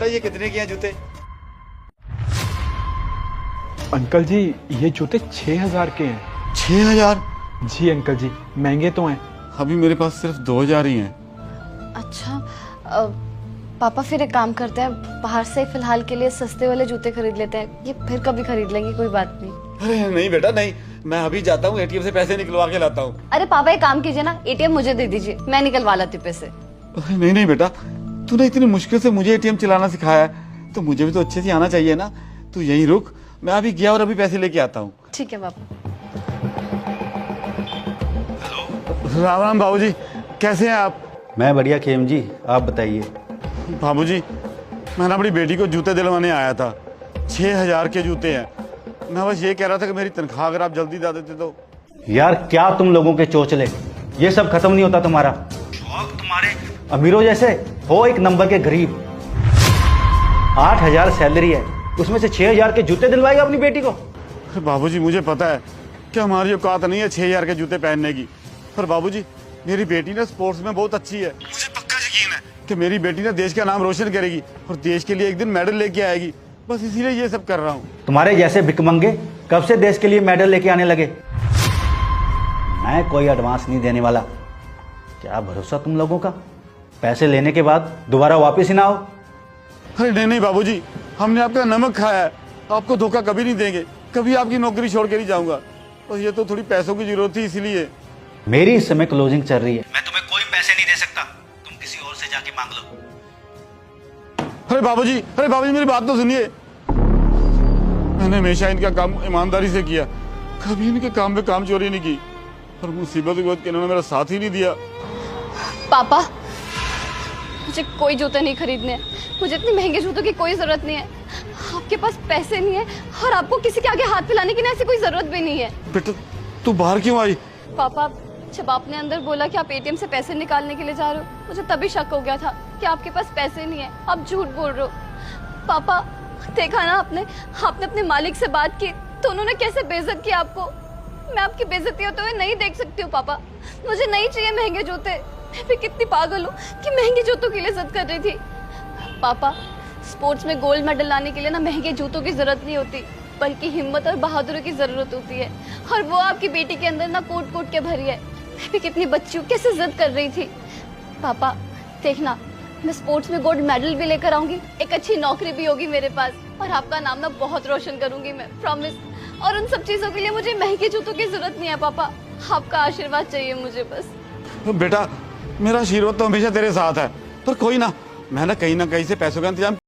ये कितने के हैं जूते? अंकल जी ये जूते 6,000 के हैं। 6,000? जी अंकल जी, महंगे तो हैं। अभी मेरे पास सिर्फ 2,000 ही हैं। अच्छा पापा फिर एक काम करते हैं, बाहर से फिलहाल के लिए सस्ते वाले जूते खरीद लेते हैं, ये फिर कभी खरीद लेंगे, कोई बात नहीं। अरे नहीं बेटा नहीं, मैं अभी जाता हूँ एटीएम से पैसे निकलवा के लाता हूँ। अरे पापा एक काम कीजिए ना, एटीएम मुझे दे दीजिए, मैं निकलवा लाती हूँ पैसे। अरे नहीं नहीं बेटा, तूने इतनी मुश्किल से मुझे एटीएम चलाना सिखाया है, तो मुझे भी तो अच्छे से आना चाहिए ना। तू यहीं रुक, मैं अभी गया और अभी पैसे लेके आता हूँ। ठीक है पापा। राम राम बाबूजी, कैसे हैं आप? मैं बढ़िया खेम जी, आप बताइए। बाबूजी मैं ना अपनी बेटी को जूते दिलवाने आया था, 6,000 के जूते हैं। मैं बस ये कह रहा था कि मेरी तनख्वाह अगर आप जल्दी दे देते तो। यार क्या तुम लोगों के चोचले, ये सब खत्म नहीं होता तुम्हारा शौक। तुम्हारे अमीरों जैसे हो एक नंबर के गरीब। 8,000 सैलरी है, उसमें से 6,000 के जूते दिलवाएगा अपनी बेटी को? बाबूजी मुझे पता है कि हमारी औकात नहीं है 6,000 के जूते पहनने की, पर बाबूजी मेरी बेटी ना स्पोर्ट्स में बहुत अच्छी है। मुझे पक्का यकीन है कि मेरी बेटी ना देश का नाम रोशन करेगी और देश के लिए एक दिन मेडल लेके आएगी। बस इसीलिए ये सब कर रहा हूँ। तुम्हारे जैसे भिकमंगे कब से देश के लिए मेडल लेके आने लगे? मैं कोई एडवांस नहीं देने वाला। क्या भरोसा तुम लोगों का, पैसे लेने के बाद दोबारा वापस ही ना आओ। अरे नहीं नहीं बाबूजी, हमने आपका नमक खाया है, आपको धोखा कभी नहीं देंगे, कभी आपकी नौकरी छोड़ के नहीं जाऊंगा। और ये तो थोड़ी पैसों की जरूरत थी इसीलिए। मेरी इस समय क्लोजिंग चल रही है, मैं तुम्हें कोई पैसे नहीं दे सकता, तुम किसी और से जाके मांग लो। अरे बाबूजी मेरी बात तो सुनिए। मैंने हमेशा इनका काम ईमानदारी से किया, कभी इनके काम में काम चोरी नहीं की, और मुसीबत के वक्त इन्होंने मेरा साथ ही नहीं दिया। पापा मुझे कोई जूते नहीं खरीदने हैं, मुझे इतने महंगे जूतों की कोई जरूरत नहीं है। आपके पास पैसे नहीं है और आपको किसी के आगे हाथ फैलाने की ना ऐसी कोई जरूरत भी नहीं है। बेटा तू बाहर क्यों आई? पापा जब आपने अंदर बोला कि आप एटीएम से पैसे निकालने के लिए जा रहे हो, मुझे तभी शक हो गया था कि आपके पास पैसे नहीं है, आप झूठ बोल रहे हो। पापा देखा ना आपने अपने मालिक से बात की तो उन्होंने कैसे बेइज्जत किया आपको। मैं आपकी बेइज्जती होते हुए नहीं देख सकती हूँ पापा, मुझे नहीं चाहिए महंगे जूते। मैं भी कितनी पागल हूँ कि महंगे जूतों के लिए जिद कर रही थी। पापा स्पोर्ट्स में गोल्ड मेडल लाने के लिए ना महंगे जूतों की जरूरत नहीं होती, बल्कि हिम्मत और बहादुरी की जरूरत होती है, और वो आपकी बेटी के अंदर ना कोट कोट के भरी है। मैं भी कितनी बच्ची हूँ, कैसे जिद कर रही थी। पापा देखना, मैं स्पोर्ट्स में गोल्ड मेडल भी लेकर आऊंगी, एक अच्छी नौकरी भी होगी मेरे पास, और आपका नाम ना बहुत रोशन करूंगी मैं, प्रॉमिस। और उन सब चीजों के लिए मुझे महंगे जूतों की जरूरत नहीं है पापा, आपका आशीर्वाद चाहिए मुझे बस। बेटा मेरा आशीर्वाद तो हमेशा तेरे साथ है, पर कोई ना, मैं ना कहीं से पैसों का इंतजाम